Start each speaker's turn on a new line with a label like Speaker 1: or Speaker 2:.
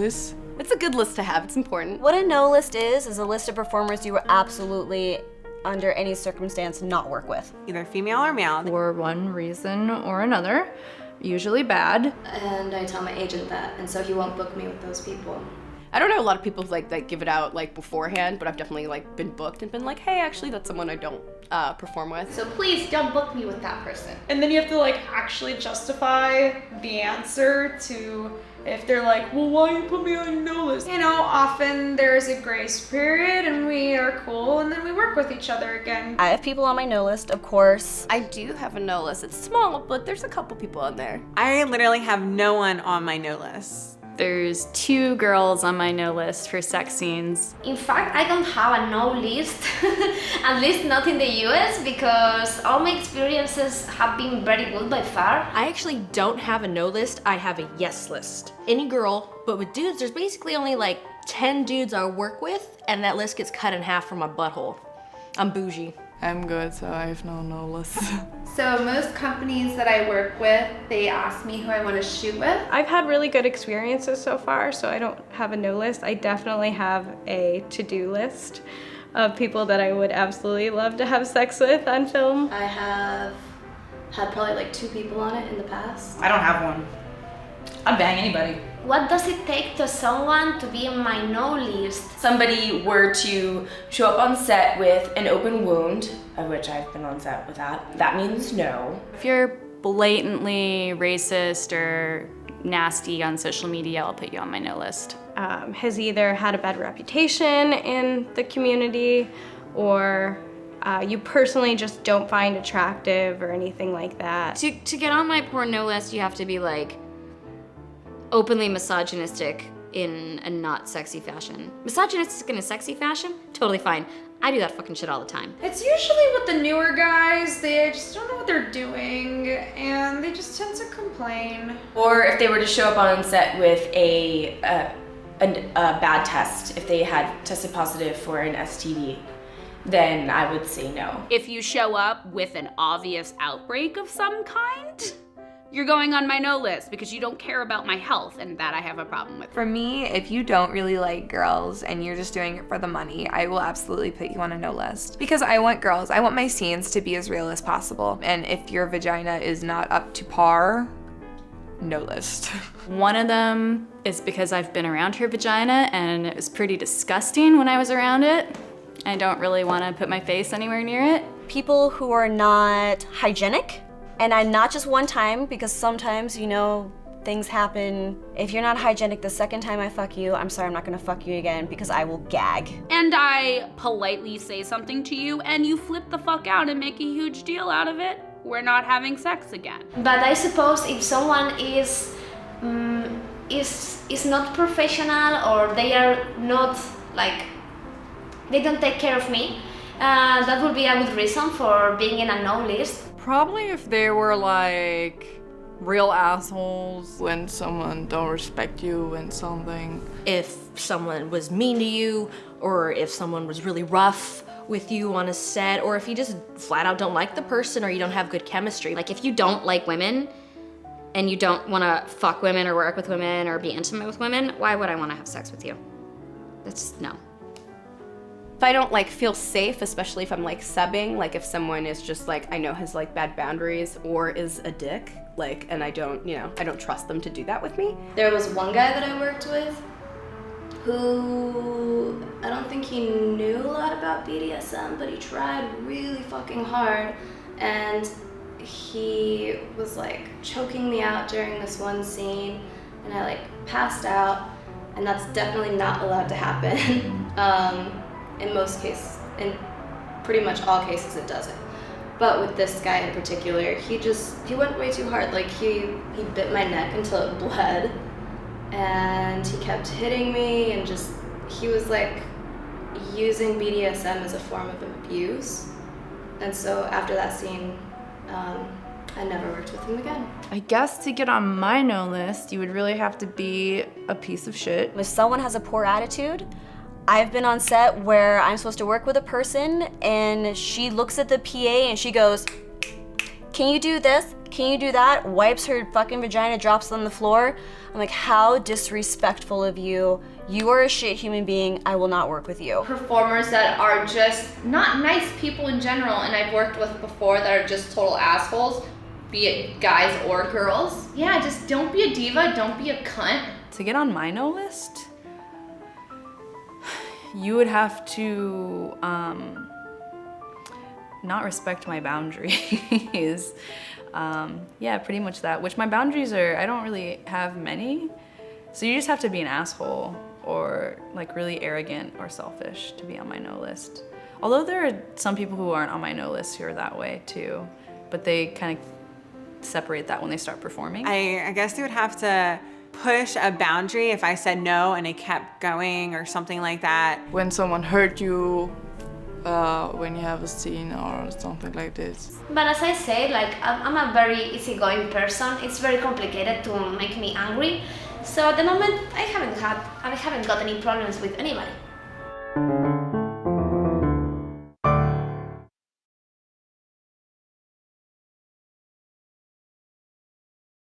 Speaker 1: list.
Speaker 2: It's a good list to have, it's important.
Speaker 3: What a no list is a list of performers you will absolutely, under any circumstance, not work with.
Speaker 4: Either female or male.
Speaker 5: For one reason or another, usually bad.
Speaker 6: And I tell my agent that, and so he won't book me with those people.
Speaker 2: I don't know a lot of people like give it out like beforehand, but I've definitely like been booked and been like, hey, actually that's someone I don't perform with.
Speaker 6: So please don't book me with that person.
Speaker 7: And then you have to like actually justify the answer to if they're like, well, why you put me on your no list? You know, often there's a grace period and we are cool and then we work with each other again.
Speaker 3: I have people on my no list, of course.
Speaker 2: I do have a no list. It's small, but there's a couple people on there.
Speaker 4: I literally have no one on my no list.
Speaker 5: There's 2 girls on my no list for sex scenes.
Speaker 6: In fact, I don't have a no list, at least not in the US, because all my experiences have been very good by far.
Speaker 8: I actually don't have a no list, I have a yes list. Any girl, but with dudes, there's basically only like 10 dudes I work with, and that list gets cut in half from my butthole. I'm bougie.
Speaker 1: I'm good, so I have no list.
Speaker 9: So most companies that I work with, they ask me who I want to shoot with.
Speaker 7: I've had really good experiences so far, so I don't have a no list. I definitely have a to-do list of people that I would absolutely love to have sex with on film.
Speaker 6: I have had probably like 2 people on it in the past.
Speaker 10: I don't have one. I'd bang anybody.
Speaker 6: What does it take to someone to be in my no list?
Speaker 11: Somebody were to show up on set with an open wound, of which I've been on set with that means no.
Speaker 5: If you're blatantly racist or nasty on social media, I'll put you on my no list.
Speaker 7: Has either had a bad reputation in the community or you personally just don't find attractive or anything like that.
Speaker 5: To get on my porn no list, you have to be like openly misogynistic in a not sexy fashion. Misogynistic in a sexy fashion? Totally fine. I do that fucking shit all the time.
Speaker 7: It's usually with the newer guys, they just don't know what they're doing and they just tend to complain.
Speaker 11: Or if they were to show up on set with a bad test, if they had tested positive for an STD, then I would say no.
Speaker 12: If you show up with an obvious outbreak of some kind, you're going on my no list because you don't care about my health, and that I have a problem with.
Speaker 13: For me, if you don't really like girls and you're just doing it for the money, I will absolutely put you on a no list. Because I want girls, I want my scenes to be as real as possible. And if your vagina is not up to par, no list.
Speaker 5: One of them is because I've been around her vagina and it was pretty disgusting when I was around it. I don't really want to put my face anywhere near it.
Speaker 3: People who are not hygienic. And I not just one time, because sometimes, you know, things happen. If you're not hygienic the second time I fuck you, I'm sorry, I'm not gonna fuck you again because I will gag.
Speaker 12: And I politely say something to you and you flip the fuck out and make a huge deal out of it, we're not having sex again.
Speaker 6: But I suppose if someone is not professional or they are not like, they don't take care of me, that would be a good reason for being in a no list.
Speaker 1: Probably if they were like real assholes. When someone don't respect you and something.
Speaker 8: If someone was mean to you, or if someone was really rough with you on a set, or if you just flat out don't like the person or you don't have good chemistry.
Speaker 5: Like if you don't like women and you don't want to fuck women or work with women or be intimate with women, why would I want to have sex with you? That's no.
Speaker 2: If I don't like feel safe, especially if I'm like subbing, like if someone is just like, I know has like bad boundaries or is a dick, like, and I don't, you know, I don't trust them to do that with me.
Speaker 6: There was one guy that I worked with who, I don't think he knew a lot about BDSM, but he tried really fucking hard, and he was like choking me out during this one scene, and I like passed out, and that's definitely not allowed to happen. In most cases, in pretty much all cases it doesn't. But with this guy in particular, he went way too hard. Like he bit my neck until it bled, and he kept hitting me, and just, he was like using BDSM as a form of abuse. And so after that scene, I never worked with him again.
Speaker 5: I guess to get on my no list, you would really have to be a piece of shit.
Speaker 3: If someone has a poor attitude, I've been on set where I'm supposed to work with a person and she looks at the PA and she goes, can you do this? Can you do that? Wipes her fucking vagina, drops it on the floor. I'm like, how disrespectful of you. You are a shit human being. I will not work with you.
Speaker 9: Performers that are just not nice people in general, and I've worked with before that are just total assholes, be it guys or girls. Yeah, just don't be a diva, don't be a cunt.
Speaker 14: To get on my no list, you would have to not respect my boundaries. Yeah, pretty much that. Which my boundaries are, I don't really have many. So you just have to be an asshole or like really arrogant or selfish to be on my no list. Although there are some people who aren't on my no list who are that way too, but they kind of separate that when they start performing.
Speaker 4: I guess they would have to push a boundary if I said no and it kept going or something like that.
Speaker 1: When someone hurt you, when you have a scene or something like this.
Speaker 6: But as I say, like, I'm a very easygoing person. It's very complicated to make me angry. So at the moment, I haven't got any problems with anybody.